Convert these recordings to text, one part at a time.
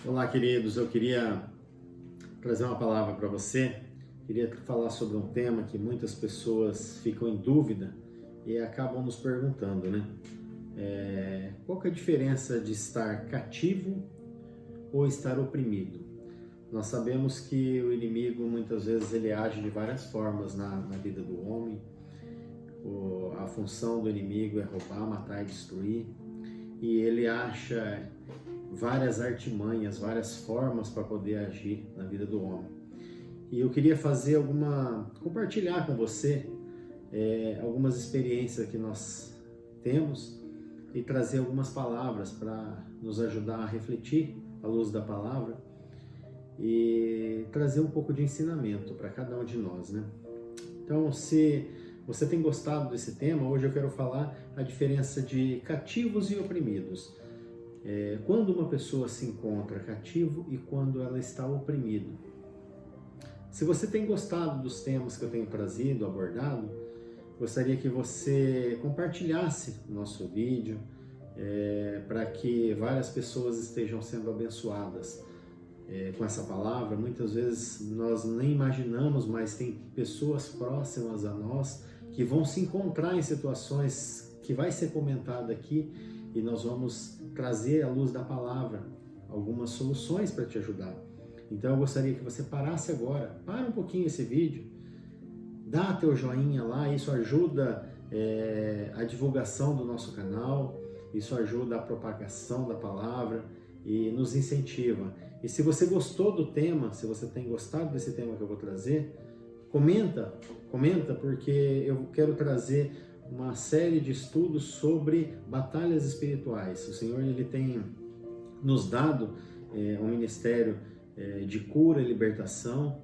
Olá, queridos. Eu queria trazer uma palavra para você. Queria falar sobre um tema que muitas pessoas ficam em dúvida e acabam nos perguntando, né? Qual que é a diferença de estar cativo ou estar oprimido? Nós sabemos que o inimigo muitas vezes ele age de várias formas na vida do homem. A função do inimigo é roubar, matar e destruir. E ele acha várias artimanhas, várias formas para poder agir na vida do homem. E eu queria compartilhar com você algumas experiências que nós temos e trazer algumas palavras para nos ajudar a refletir à luz da palavra e trazer um pouco de ensinamento para cada um de nós, né? Então, se você tem gostado desse tema, hoje eu quero falar a diferença de cativos e oprimidos. Quando uma pessoa se encontra cativo e quando ela está oprimida. Se você tem gostado dos temas que eu tenho trazido, abordado, gostaria que você compartilhasse o nosso vídeo para que várias pessoas estejam sendo abençoadas com essa palavra. Muitas vezes nós nem imaginamos, mas tem pessoas próximas a nós que vão se encontrar em situações que vai ser comentada aqui e nós vamos trazer à luz da palavra algumas soluções para te ajudar. Então eu gostaria que você parasse agora, para um pouquinho esse vídeo, dá teu joinha lá, isso ajuda a divulgação do nosso canal, isso ajuda a propagação da palavra e nos incentiva. E se você gostou do tema, se você tem gostado desse tema que eu vou trazer, comenta porque eu quero trazer uma série de estudos sobre batalhas espirituais. O Senhor ele tem nos dado um ministério de cura e libertação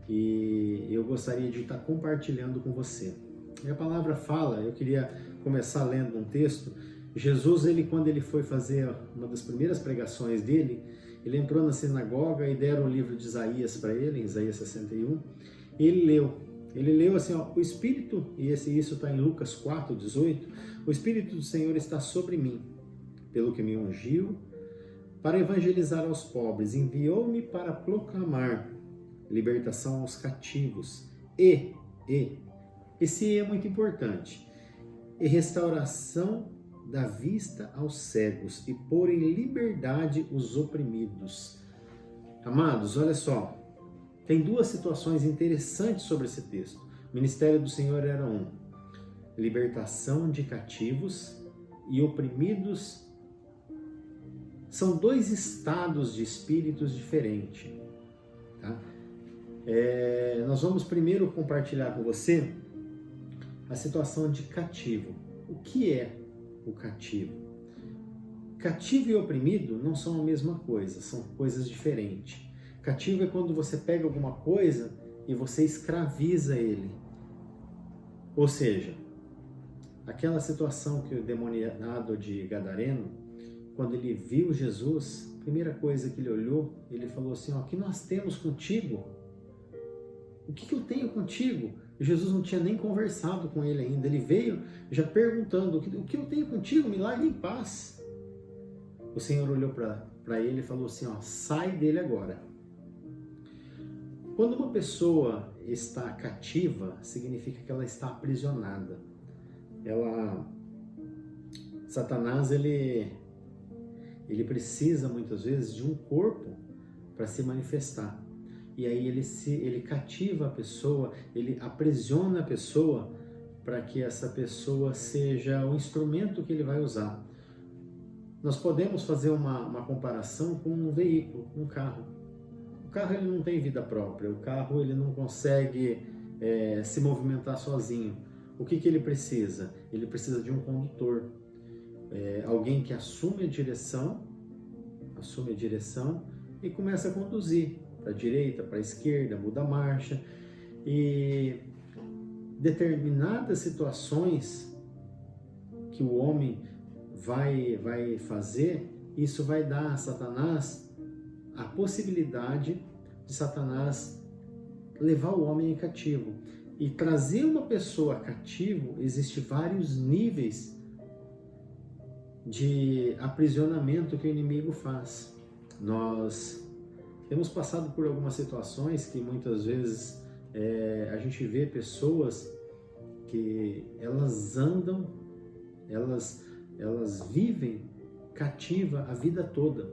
e eu gostaria de estar compartilhando com você. E a palavra fala, eu queria começar lendo um texto. Jesus, quando ele foi fazer uma das primeiras pregações dele, ele entrou na sinagoga e deram o livro de Isaías para ele, em Isaías 61, e ele leu assim, ó, o Espírito, e isso está em Lucas 4:18, o Espírito do Senhor está sobre mim, pelo que me ungiu, para evangelizar aos pobres, enviou-me para proclamar libertação aos cativos, esse é muito importante, e restauração da vista aos cegos, e pôr em liberdade os oprimidos. Amados, olha só, tem duas situações interessantes sobre esse texto. O ministério do Senhor era libertação de cativos e oprimidos. São dois estados de espíritos diferentes. Tá? Nós vamos primeiro compartilhar com você a situação de cativo. O que é o cativo? Cativo e oprimido não são a mesma coisa, são coisas diferentes. Cativo é quando você pega alguma coisa e você escraviza ele. Ou seja, aquela situação que o demoniado de Gadareno, quando ele viu Jesus, a primeira coisa que ele olhou, ele falou assim, ó, o que nós temos contigo? O que eu tenho contigo? Jesus não tinha nem conversado com ele ainda, ele veio já perguntando, o que eu tenho contigo? Me largue em paz. O Senhor olhou para ele e falou assim, ó, sai dele agora. Quando uma pessoa está cativa, significa que ela está aprisionada. Satanás, ele precisa muitas vezes de um corpo para se manifestar. E aí ele cativa a pessoa, ele aprisiona a pessoa para que essa pessoa seja o instrumento que ele vai usar. Nós podemos fazer uma comparação com um veículo, um carro. O carro ele não tem vida própria, o carro ele não consegue se movimentar sozinho. O que ele precisa? Ele precisa de um condutor, alguém que assume a direção e começa a conduzir para a direita, para a esquerda, muda a marcha. E determinadas situações que o homem vai fazer, isso vai dar a Satanás a possibilidade de Satanás levar o homem em cativo. E trazer uma pessoa cativo, existe vários níveis de aprisionamento que o inimigo faz. Nós temos passado por algumas situações que muitas vezes a gente vê pessoas que elas andam, elas vivem cativa a vida toda.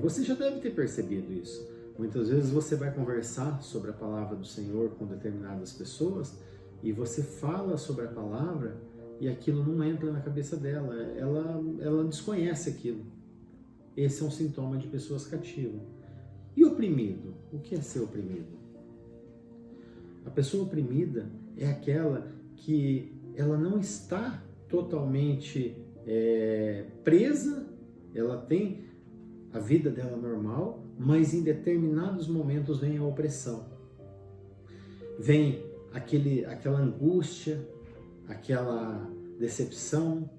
Você já deve ter percebido isso. Muitas vezes você vai conversar sobre a palavra do Senhor com determinadas pessoas e você fala sobre a palavra e aquilo não entra na cabeça dela, ela desconhece aquilo. Esse é um sintoma de pessoas cativas. E oprimido? O que é ser oprimido? A pessoa oprimida é aquela que ela não está totalmente presa, ela tem a vida dela normal, mas em determinados momentos vem a opressão. Vem aquela angústia, aquela decepção.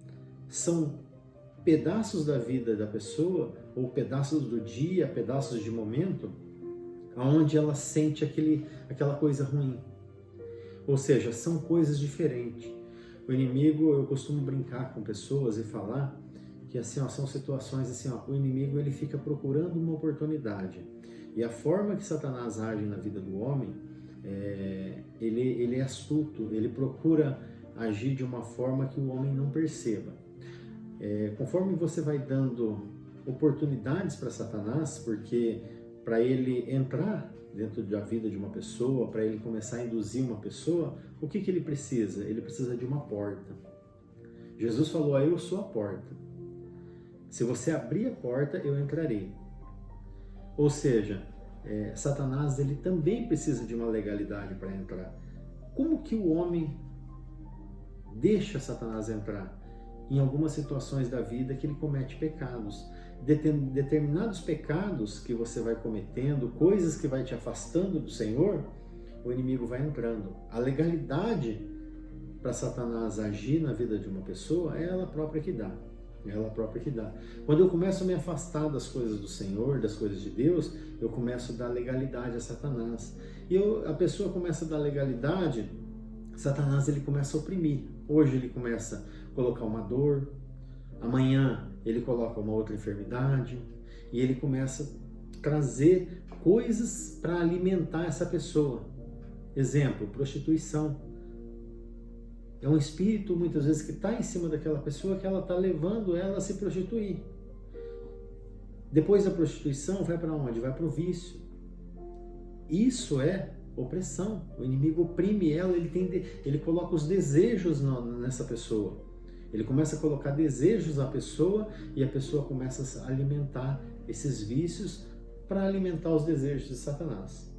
São pedaços da vida da pessoa, ou pedaços do dia, pedaços de momento, onde ela sente aquela coisa ruim. Ou seja, são coisas diferentes. O inimigo, eu costumo brincar com pessoas e falar que assim, são situações assim, o inimigo ele fica procurando uma oportunidade. E a forma que Satanás age na vida do homem, ele é astuto, ele procura agir de uma forma que o homem não perceba. Conforme você vai dando oportunidades para Satanás, porque para ele entrar dentro da vida de uma pessoa, para ele começar a induzir uma pessoa, o que ele precisa? Ele precisa de uma porta. Jesus falou, eu sou a porta. Se você abrir a porta, eu entrarei. Ou seja, Satanás ele também precisa de uma legalidade para entrar. Como que o homem deixa Satanás entrar? Em algumas situações da vida que ele comete pecados. Determinados pecados que você vai cometendo, coisas que vai te afastando do Senhor, o inimigo vai entrando. A legalidade para Satanás agir na vida de uma pessoa é ela própria que dá. É ela própria que dá. Quando eu começo a me afastar das coisas do Senhor, das coisas de Deus, eu começo a dar legalidade a Satanás. E a pessoa começa a dar legalidade, Satanás ele começa a oprimir. Hoje ele começa a colocar uma dor, amanhã ele coloca uma outra enfermidade e ele começa a trazer coisas para alimentar essa pessoa. Exemplo, prostituição. É um espírito muitas vezes que está em cima daquela pessoa que ela está levando ela a se prostituir. Depois da prostituição vai para onde? Vai para o vício. Isso é opressão. O inimigo oprime ela, ele coloca os desejos nessa pessoa. Ele começa a colocar desejos na pessoa e a pessoa começa a alimentar esses vícios para alimentar os desejos de Satanás.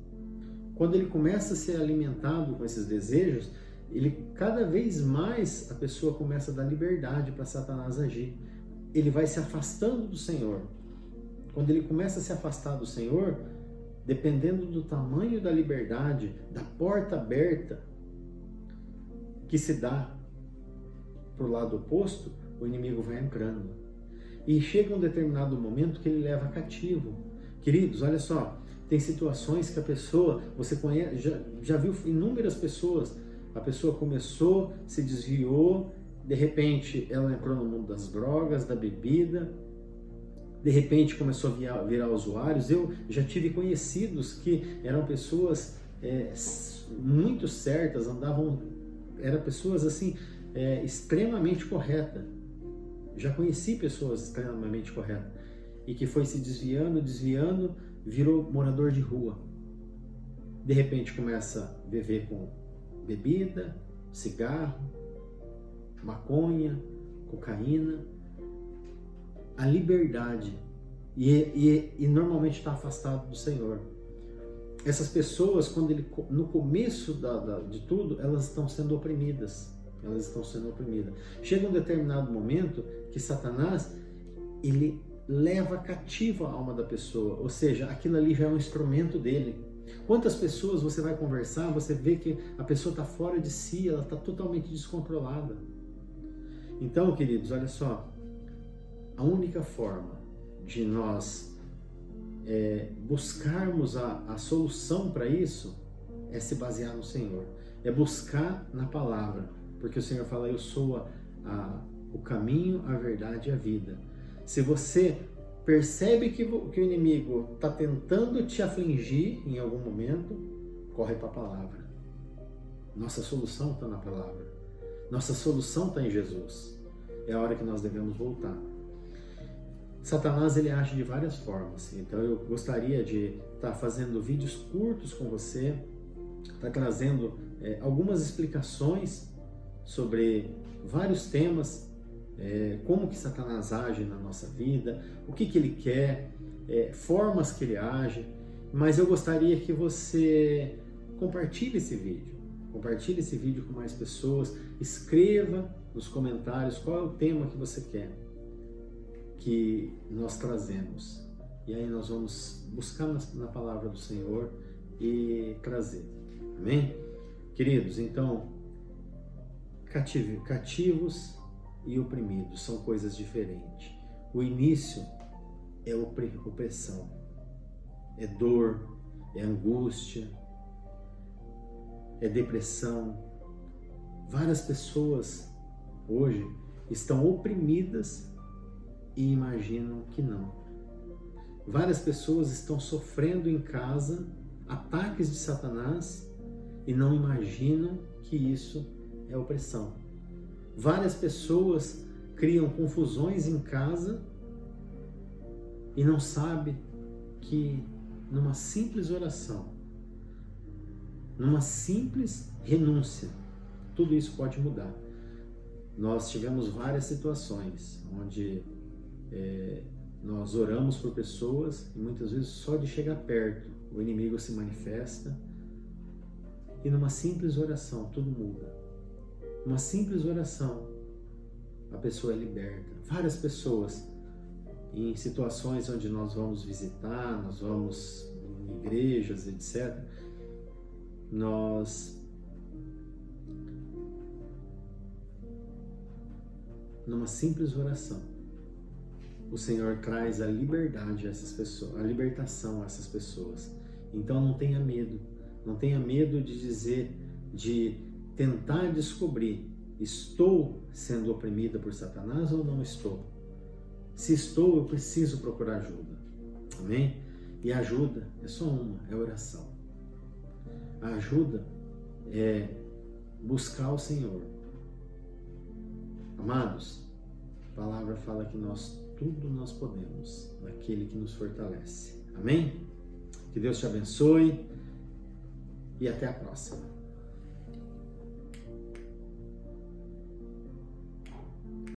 Quando ele começa a ser alimentado com esses desejos, cada vez mais a pessoa começa a dar liberdade para Satanás agir. Ele vai se afastando do Senhor. Quando ele começa a se afastar do Senhor, dependendo do tamanho da liberdade, da porta aberta que se dá para o lado oposto, o inimigo vai entrando. E chega um determinado momento que ele leva cativo. Queridos, olha só, tem situações que a pessoa, você conhece, já viu inúmeras pessoas, a pessoa começou, se desviou, de repente ela entrou no mundo das drogas, da bebida, de repente começou a virar usuários. Eu já tive conhecidos que eram pessoas muito certas, eram pessoas assim, extremamente corretas. Já conheci pessoas extremamente corretas e que foi se desviando, virou morador de rua. De repente começa a viver com bebida, cigarro, maconha, cocaína. A liberdade e normalmente está afastado do Senhor. Essas pessoas, no começo de tudo, elas estão sendo oprimidas. Chega um determinado momento que Satanás ele leva cativa a alma da pessoa, ou seja, aquilo ali já é um instrumento dele. Quantas pessoas você vai conversar, você vê que a pessoa está fora de si, ela está totalmente descontrolada. Então, queridos, olha só, a única forma de nós buscarmos a solução para isso é se basear no Senhor, é buscar na palavra, porque o Senhor fala, eu sou o caminho, a verdade e a vida. Se você percebe que o inimigo está tentando te afligir em algum momento, corre para a palavra. Nossa solução está na palavra. Nossa solução está em Jesus. É a hora que nós devemos voltar. Satanás, ele age de várias formas. Então eu gostaria de estar fazendo vídeos curtos com você, estar trazendo algumas explicações sobre vários temas, como que Satanás age na nossa vida, o que que ele quer, formas que ele age. Mas eu gostaria que você compartilhe esse vídeo com mais pessoas, escreva nos comentários qual é o tema que você quer que nós trazemos. E aí nós vamos buscar na palavra do Senhor e trazer. Amém? Queridos, então, cativos e oprimidos são coisas diferentes. O início é opressão, é dor, é angústia, é depressão. Várias pessoas hoje estão oprimidas e imaginam que não. Várias pessoas estão sofrendo em casa ataques de Satanás e não imaginam que isso é opressão. Várias pessoas criam confusões em casa e não sabem que numa simples oração, numa simples renúncia, tudo isso pode mudar. Nós tivemos várias situações onde nós oramos por pessoas e muitas vezes só de chegar perto o inimigo se manifesta e numa simples oração tudo muda. Uma simples oração a pessoa é liberta. Várias pessoas em situações onde nós vamos visitar, nós vamos em igrejas, etc. Numa simples oração, o Senhor traz a liberdade a essas pessoas, a libertação a essas pessoas. Então não tenha medo. Não tenha medo de dizer, de tentar descobrir, estou sendo oprimida por Satanás ou não estou? Se estou, eu preciso procurar ajuda. Amém? E a ajuda é só uma, é oração. A ajuda é buscar o Senhor. Amados, a palavra fala que tudo nós podemos naquele que nos fortalece. Amém? Que Deus te abençoe e até a próxima.